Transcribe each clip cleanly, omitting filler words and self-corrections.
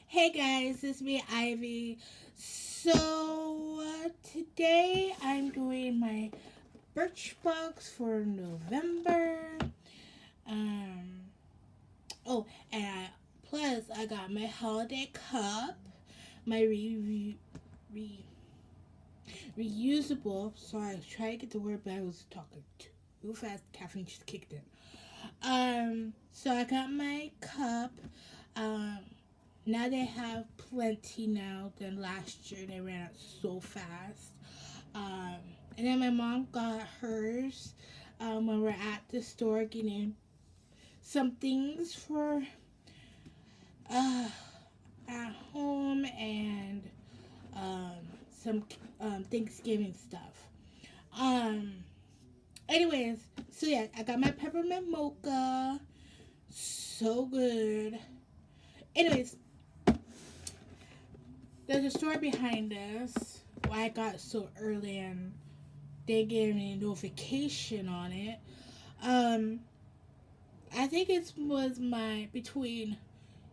Hey guys, it's me, Ivy. Today I'm doing my Birchbox for November. Um, plus I got my holiday cup, my re, reusable. Sorry, I was trying to get the word, but I was talking too fast. Caffeine just kicked in. So I got my cup. Um, Now they have plenty now than last year. They ran out so fast. Um, and then my mom got hers when we're at the store getting some things for uh, at home and um, some Thanksgiving stuff. Um, anyways, so yeah, I got my peppermint mocha. So good. Anyways, there's a story behind this. Why I got so early and they gave me a notification on it. Um, I think it was my between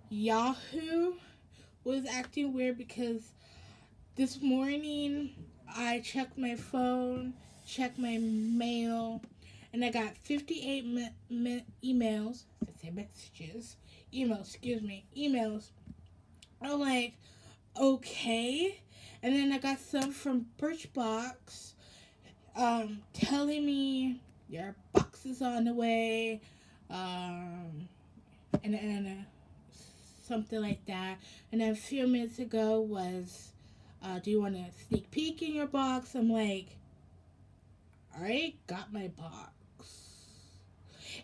Yahoo was acting weird because this morning I checked my phone, checked my mail, and I got 58 emails. I say messages, emails. I'm like, okay. And then I got some from Birchbox telling me your box is on the way, and something like that. And then a few minutes ago was, do you want a sneak peek in your box? I'm like, all right, got my box.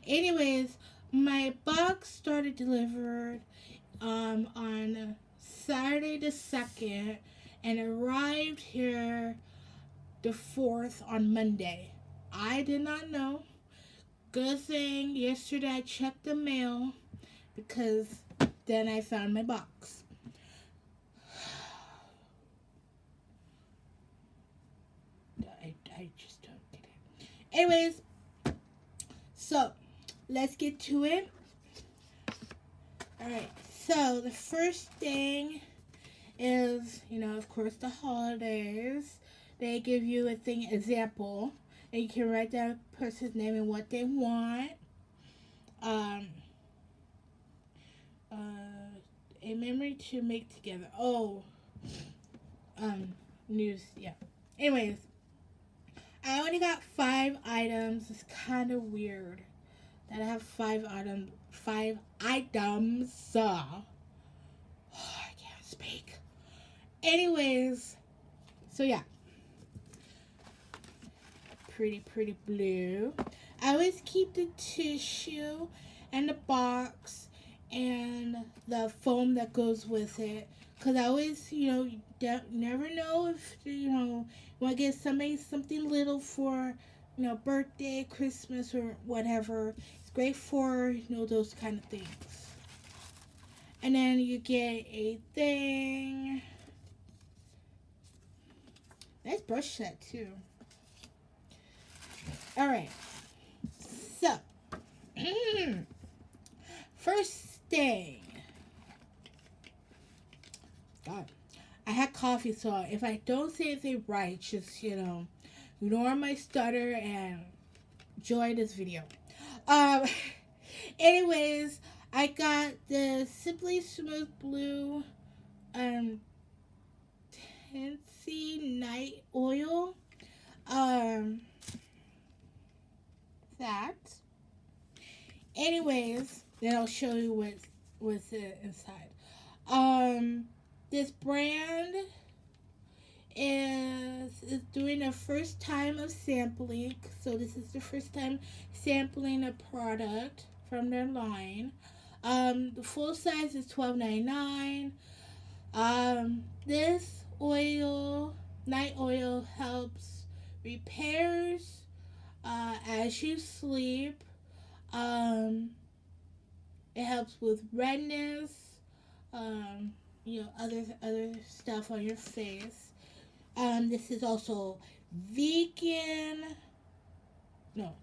Anyways, my box started delivered on Saturday the 2nd and arrived here the 4th on Monday. I did not know. Good thing yesterday I checked the mail because then I found my box. I just don't get it. Anyways, so let's get to it. Alright, so the first thing is, of course, the holidays. They give you a thing example, and you can write down a person's name and what they want. Um, a memory to make together. News. Yeah. Anyways, I only got 5 items. It's kind of weird that I have 5 items. 5 items. I can't speak. Anyways, so yeah, pretty blue. I always keep the tissue and the box and the foam that goes with it, because I always, never know if want to get somebody something little for birthday, Christmas, or whatever. It's great for those kind of things. And then you get a thing. Nice brush set too. All right. So, first thing. God, I had coffee, so if I don't say anything right, just ignore my stutter and enjoy this video. Um. Anyways, I got the Simply Smooth Blue Tensy Night Oil. That. Anyways, then I'll show you what's inside. This brand is doing a first time of sampling, so this is the first time sampling a product from their line. The full size is $12.99. This night oil, helps repairs as you sleep. It helps with redness, other stuff on your face. This is also vegan. No,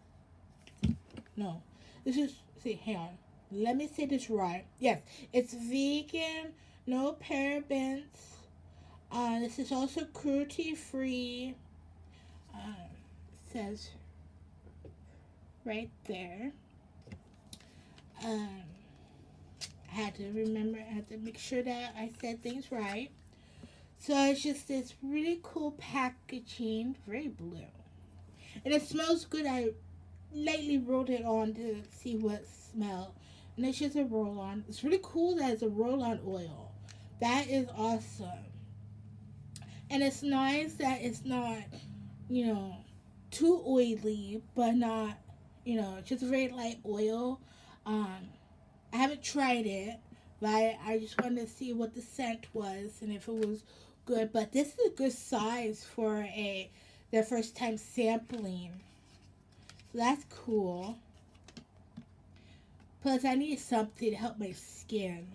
no. This is, see, hang on. Let me say this right. Yes, it's vegan, no parabens. This is also cruelty free. Says right there. I had to remember, I had to make sure that I said things right. So it's just this really cool packaging, very blue. And it smells good. I lightly rolled it on to see what it smelled. And it's just a roll on. It's really cool that it's a roll on oil. That is awesome. And it's nice that it's not, you know, too oily, but not, you know, just a very light oil. I haven't tried it, but I just wanted to see what the scent was and if it was good. But this is a good size for their first time sampling. So that's cool. Plus, I need something to help my skin.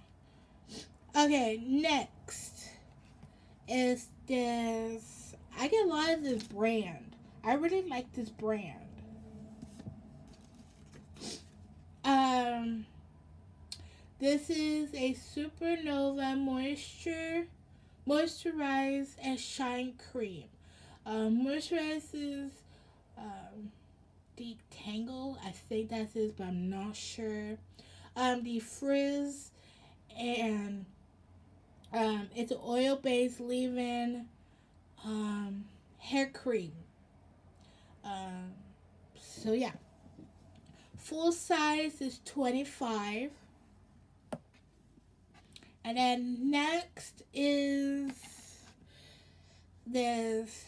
Okay, next is this. I get a lot of this brand. I really like this brand. This is a Supernova Moisture, Moisturize and Shine Cream. Moisturizes, detangle. I think that's it, but I'm not sure. The frizz, and it's an oil-based leave-in hair cream. So yeah, full size is 25. And then next is this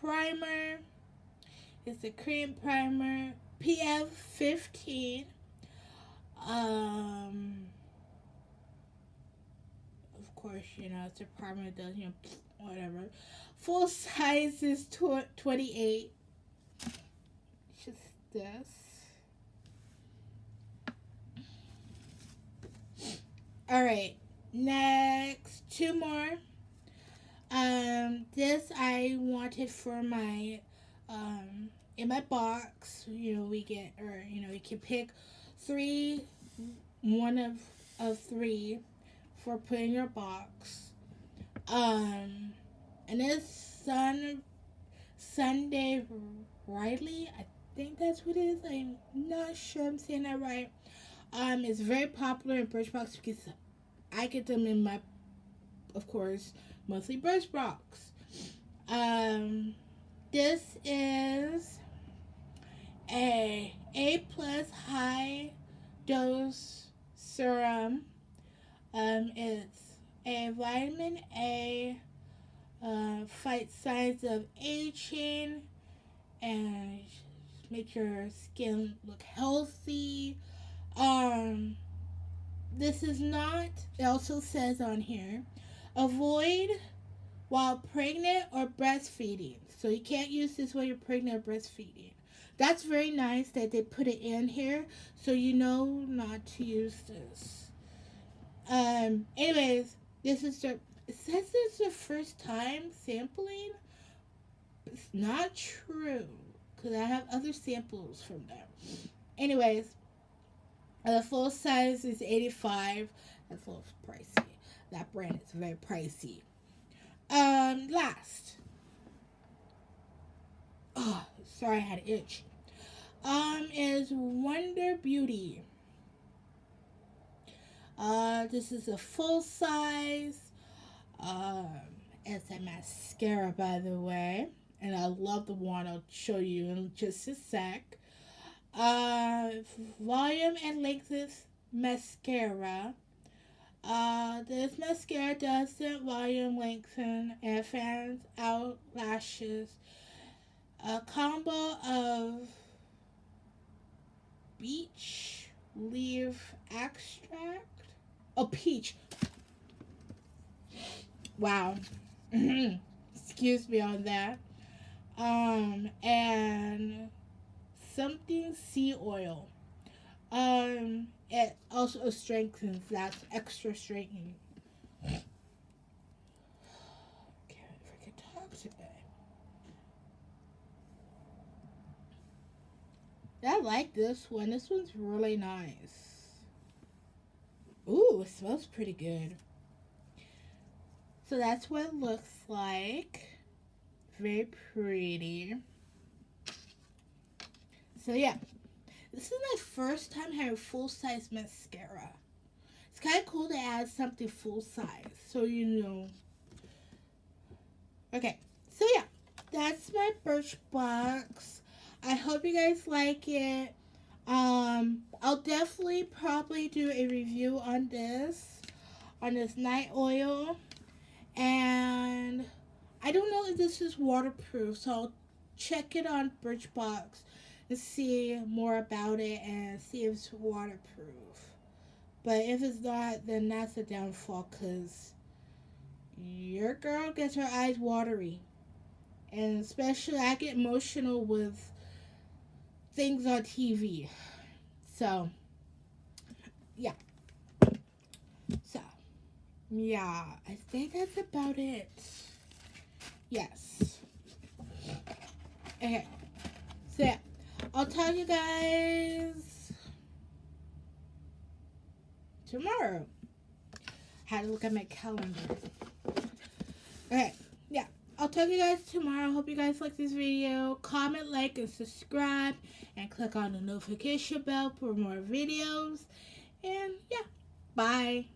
primer. It's a cream primer, PF 15. Of course, you know, it's a primer that does, you know, whatever. Full size is 28. Just this. Alright, next, two more. This I wanted for my, in my box. You know, we get, or, you know, you can pick one of three for putting in your box. And this Sunday Riley, I think that's what it is. I'm not sure I'm saying that right. It's very popular in Birchbox because I get them in my, of course, monthly Birchbox. This is A+ high dose serum. It's a vitamin A, fights signs of aging and make your skin look healthy. This is not, it also says on here, avoid while pregnant or breastfeeding. So you can't use this while you're pregnant or breastfeeding. That's very nice that they put it in here so you know not to use this. Anyways, this is it says it's the first time sampling. It's not true because I have other samples from them. Anyways, the full size is 85. That's a little pricey. That brand is very pricey. Last. Oh, sorry, I had an itch. Is Wonder Beauty. This is a full size. It's a mascara, by the way. And I love the one. I'll show you in just a sec. Volume and length mascara. This mascara doesn't volume lengthen and fans out lashes. A combo of beach leaf extract. Oh, peach. Wow. Excuse me on that. And something sea oil. It also strengthens. That's extra strengthening. Can't freaking talk today. I like this one. This one's really nice. Ooh, it smells pretty good. So that's what it looks like. Very pretty. So yeah, this is my first time having full-size mascara. It's kind of cool to add something full-size, so you know. Okay, so yeah, that's my Birchbox. I hope you guys like it. I'll definitely probably do a review on this night oil. And I don't know if this is waterproof, so I'll check it on Birchbox and see more about it and see if it's waterproof. But if it's not, then that's a downfall, because your girl gets her eyes watery. And especially I get emotional with things on TV. So, yeah. So, yeah, I think that's about it. Yes. Okay. So, yeah. I'll tell you guys tomorrow. Had to look at my calendar. Okay. Yeah. I'll tell you guys tomorrow. Hope you guys like this video. Comment, like, and subscribe. And click on the notification bell for more videos. And, yeah. Bye.